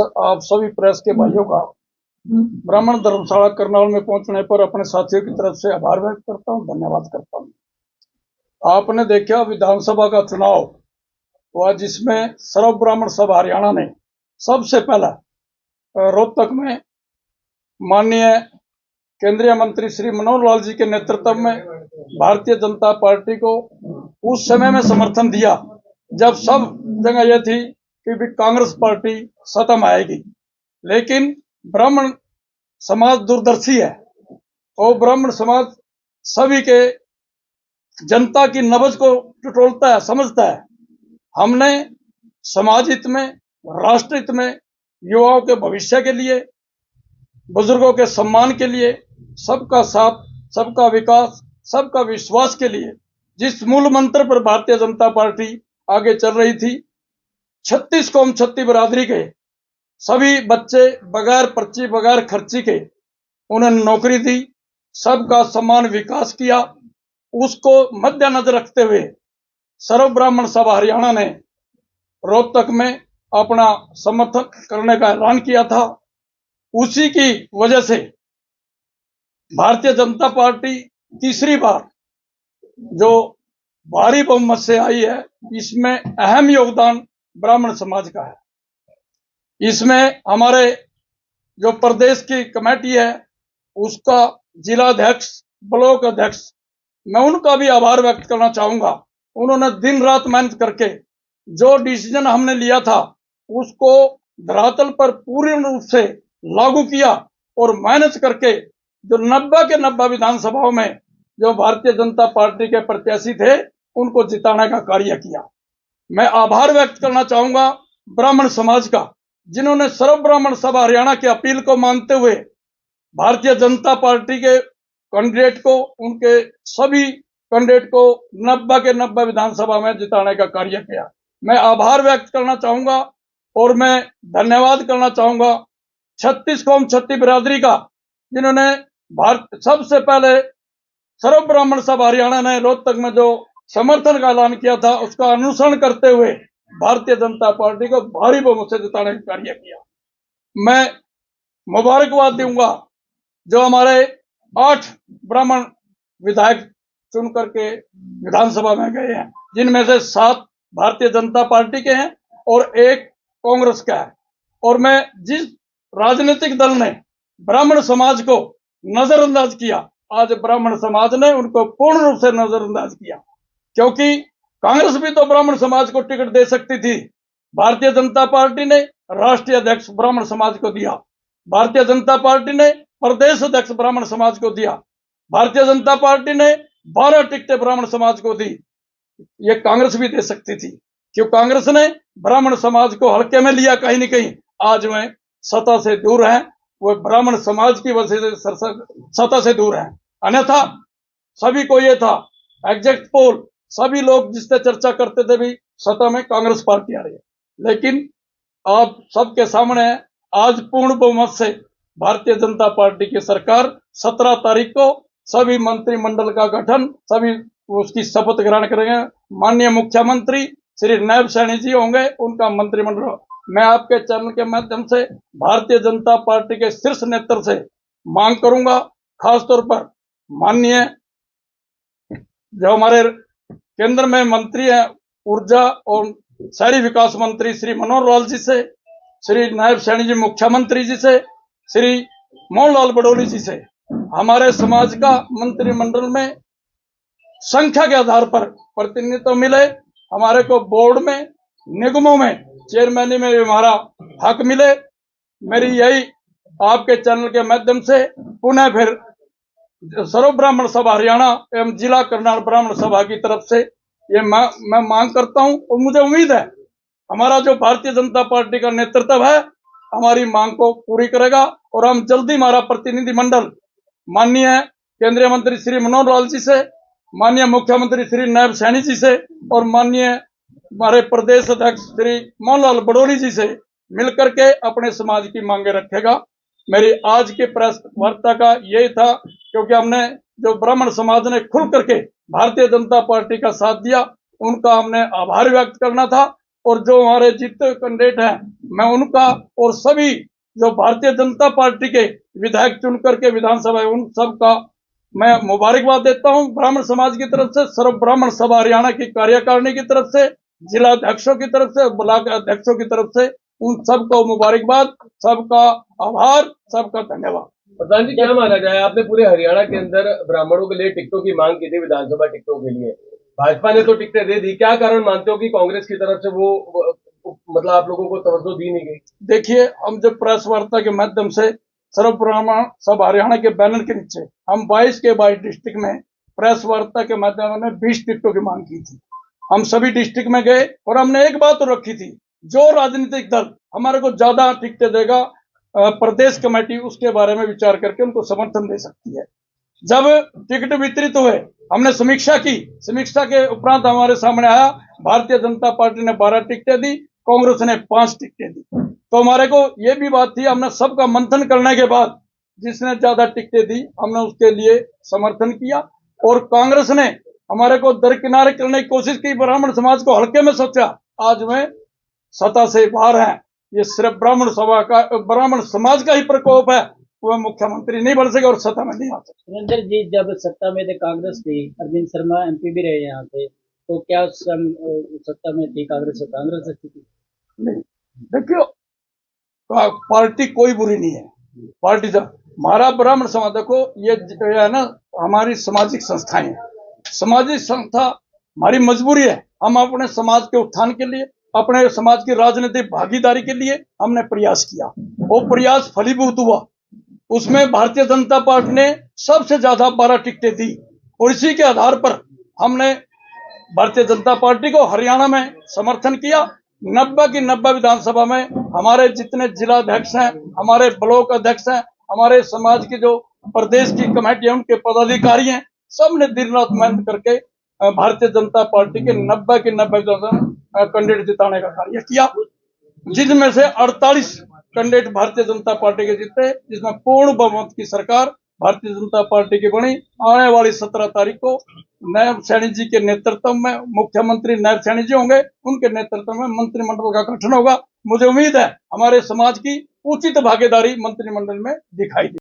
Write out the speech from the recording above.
आप सभी प्रेस के भाइयों का ब्राह्मण धर्मशाला करनाल में पहुंचने पर अपने साथियों की तरफ से आभार व्यक्त करता हूं, धन्यवाद करता हूं। आपने देखा विधानसभा का चुनाव हुआ जिसमें सर्व ब्राह्मण सभा हरियाणा ने सबसे पहला रोहतक में माननीय केंद्रीय मंत्री श्री मनोहर लाल जी के नेतृत्व में भारतीय जनता पार्टी को उस समय में समर्थन दिया जब सब जगह यह थी कि भी कांग्रेस पार्टी सत्ता में आएगी। लेकिन ब्राह्मण समाज दूरदर्शी है और ब्राह्मण समाज सभी के जनता की नब्ज को टटोलता है, समझता है। हमने समाज हित में, राष्ट्र हित में, युवाओं के भविष्य के लिए, बुजुर्गों के सम्मान के लिए, सबका साथ, सबका विकास, सबका विश्वास के लिए जिस मूल मंत्र पर भारतीय जनता पार्टी आगे चल रही थी, 36 कौम 36 बिरादरी के सभी बच्चे बगैर पर्ची बगैर खर्ची के उन्हें नौकरी दी, सबका सम्मान विकास किया, उसको मद्देनजर रखते हुए सर्व ब्राह्मण सभा हरियाणा ने रोहतक में अपना समर्थन करने का ऐलान किया था। उसी की वजह से भारतीय जनता पार्टी तीसरी बार जो भारी बहुमत से आई है, इसमें अहम योगदान ब्राह्मण समाज का है। इसमें हमारे जो प्रदेश की कमेटी है उसका जिला अध्यक्ष, ब्लॉक अध्यक्ष, मैं उनका भी आभार व्यक्त करना चाहूंगा। उन्होंने दिन रात मेहनत करके जो डिसीजन हमने लिया था उसको धरातल पर पूर्ण रूप से लागू किया और मेहनत करके जो 90 के 90 विधानसभाओं में जो भारतीय जनता पार्टी के प्रत्याशी थे उनको जिताने का कार्य किया। मैं आभार व्यक्त करना चाहूंगा ब्राह्मण समाज का, जिन्होंने सर्व ब्राह्मण सभा हरियाणा की अपील को मानते हुए भारतीय जनता पार्टी के कैंडिडेट को, उनके सभी कैंडिडेट को 90 के 90 विधानसभा में जिताने का कार्य किया। मैं आभार व्यक्त करना चाहूंगा और मैं धन्यवाद करना चाहूंगा 36 कौम 36 बिरादरी का, जिन्होंने सबसे पहले सर्व ब्राह्मण सभा हरियाणा ने रोहतक में जो समर्थन का ऐलान किया था उसका अनुसरण करते हुए भारतीय जनता पार्टी को भारी बहुमत से जिताने का कार्य किया। मैं मुबारकबाद दूंगा जो हमारे 8 ब्राह्मण विधायक चुन करके विधानसभा में गए हैं, जिनमें से 7 भारतीय जनता पार्टी के हैं और 1 कांग्रेस का है। और मैं जिस राजनीतिक दल ने ब्राह्मण समाज को नजरअंदाज किया, आज ब्राह्मण समाज ने उनको पूर्ण रूप से नजरअंदाज किया, क्योंकि कांग्रेस भी तो ब्राह्मण समाज को टिकट दे सकती थी। भारतीय जनता पार्टी ने राष्ट्रीय अध्यक्ष ब्राह्मण समाज को दिया, भारतीय जनता पार्टी ने प्रदेश अध्यक्ष ब्राह्मण समाज को दिया, भारतीय जनता पार्टी ने 12 टिकटें ब्राह्मण समाज को दी। ये कांग्रेस भी दे सकती थी, क्यों कांग्रेस ने ब्राह्मण समाज को हल्के में लिया कहीं न कहीं। आज वह सत्ता से दूर है, वो ब्राह्मण समाज की वजह से सत्ता से दूर है। अन्यथा सभी को ये था, एग्जैक्ट पोल सभी लोग जिससे चर्चा करते थे भी सत्ता में कांग्रेस पार्टी आ रही है, लेकिन आप सबके सामने आज पूर्ण बहुमत से भारतीय जनता पार्टी की सरकार 17 तारीख को सभी मंत्रिमंडल का गठन, सभी उसकी शपथ ग्रहण करेंगे। माननीय मुख्यमंत्री श्री नायब सैनी जी होंगे, उनका मंत्रिमंडल। मैं आपके चैनल के माध्यम से भारतीय जनता पार्टी के शीर्ष नेतृत्व से मांग करूंगा, खासतौर पर माननीय जो हमारे केंद्र में मंत्री हैं ऊर्जा और शहरी विकास मंत्री श्री मनोहर लाल जी से, श्री नायब सैनी जी मुख्यमंत्री जी से, श्री मोहनलाल बडोली जी से, हमारे समाज का मंत्रिमंडल में संख्या के आधार पर प्रतिनिधित्व मिले, हमारे को बोर्ड में, निगमों में, चेयरमैनी में भी हमारा हक मिले। मेरी यही आपके चैनल के माध्यम से पुनः फिर सर्व ब्राह्मण सभा हरियाणा एवं जिला करनाल ब्राह्मण सभा की तरफ से ये मैं मांग करता हूं और मुझे उम्मीद है हमारा जो भारतीय जनता पार्टी का नेतृत्व है हमारी मांग को पूरी करेगा और हम जल्दी हमारा प्रतिनिधिमंडल माननीय केंद्रीय मंत्री श्री मनोहर लाल जी से, माननीय मुख्यमंत्री श्री नायब सैनी जी से और माननीय हमारे प्रदेश अध्यक्ष श्री मोहनलाल बडोली जी से मिलकर के अपने समाज की मांगे रखेगा। मेरी आज की प्रेस वार्ता का यही था, क्योंकि हमने जो ब्राह्मण समाज ने खुल करके भारतीय जनता पार्टी का साथ दिया, उनका हमने आभार व्यक्त करना था और जो हमारे जीते कैंडिडेट हैं मैं उनका और सभी जो भारतीय जनता पार्टी के विधायक चुन करके विधानसभा उन सबका मैं मुबारकबाद देता हूं। ब्राह्मण समाज की तरफ से, सर्व ब्राह्मण सभा हरियाणा की कार्यकारिणी की तरफ से, जिला अध्यक्षों की तरफ से, ब्लॉक अध्यक्षों की तरफ से उन सबको मुबारकबाद, सबका आभार, सबका धन्यवाद। प्रधान जी, क्या माना जाए, आपने पूरे हरियाणा के अंदर ब्राह्मणों के लिए टिकटों की मांग की थी, विधानसभा टिकटों के लिए भाजपा ने तो टिकटें दे दी, क्या कारण मानते हो कि कांग्रेस की तरफ से वो मतलब आप लोगों को तवज्जो दी नहीं गई? देखिए, हम जब प्रेस वार्ता के माध्यम से सर्व ब्राह्मण सब हरियाणा के बैनर के नीचे हम 22 के 22 डिस्ट्रिक्ट में प्रेस वार्ता के माध्यम में 20 टिकटों की मांग की थी। हम सभी डिस्ट्रिक्ट में गए और हमने एक बात तो रखी थी, जो राजनीतिक दल हमारे को ज्यादा टिकटें देगा प्रदेश कमेटी उसके बारे में विचार करके उनको समर्थन दे सकती है। जब टिकट वितरित हुए हमने समीक्षा की, समीक्षा के उपरांत हमारे सामने आया भारतीय जनता पार्टी ने 12 टिकटें दी, कांग्रेस ने 5 टिकटें दी। तो हमारे को ये भी बात थी, हमने सबका मंथन करने के बाद जिसने ज्यादा टिकटें दी हमने उसके लिए समर्थन किया और कांग्रेस ने हमारे को दरकिनारे करने की कोशिश की, ब्राह्मण समाज को हल्के में सोचा। आज में सत्ता से बाहर है, ये सिर्फ ब्राह्मण सभा का, ब्राह्मण समाज का ही प्रकोप है, वह मुख्यमंत्री नहीं बन सके और सत्ता में नहीं आ सके। सुरेंद्र जी, जब सत्ता में थे कांग्रेस थी, अरविंद शर्मा एमपी भी रहे यहाँ पे, तो क्या सत्ता में थी कांग्रेस अच्छी थी? नहीं, देखियो पार्टी कोई बुरी नहीं है, पार्टी जब हमारा ब्राह्मण समाज देखो ये है ना, हमारी सामाजिक संस्थाएं हैं, सामाजिक संस्था हमारी मजबूरी है। हम अपने समाज के उत्थान के लिए, अपने समाज की राजनीतिक भागीदारी के लिए हमने प्रयास किया, वो प्रयास फलीभूत हुआ। उसमें भारतीय जनता पार्टी ने सबसे ज्यादा 12 टिकटें दी और इसी के आधार पर हमने भारतीय जनता पार्टी को हरियाणा में समर्थन किया। 90 की 90 विधानसभा में हमारे जितने जिला अध्यक्ष हैं, हमारे ब्लॉक अध्यक्ष हैं, हमारे समाज की जो प्रदेश की कमेटी है उनके पदाधिकारी हैं, सबने दिन रात मेहनत करके भारतीय जनता पार्टी के 90 की 90 कैंडिडेट जिताने का कार्य किया, जिसमें से 48 कैंडिडेट भारतीय जनता पार्टी के जीते, जिसमें पूर्ण बहुमत की सरकार भारतीय जनता पार्टी की बनी। आने वाली 17 तारीख को नायब सैनी जी के नेतृत्व में मुख्यमंत्री नायब सैनी जी होंगे, उनके नेतृत्व में मंत्रिमंडल का गठन होगा। मुझे उम्मीद है हमारे समाज की उचित भागीदारी मंत्रिमंडल में दिखाई देगी।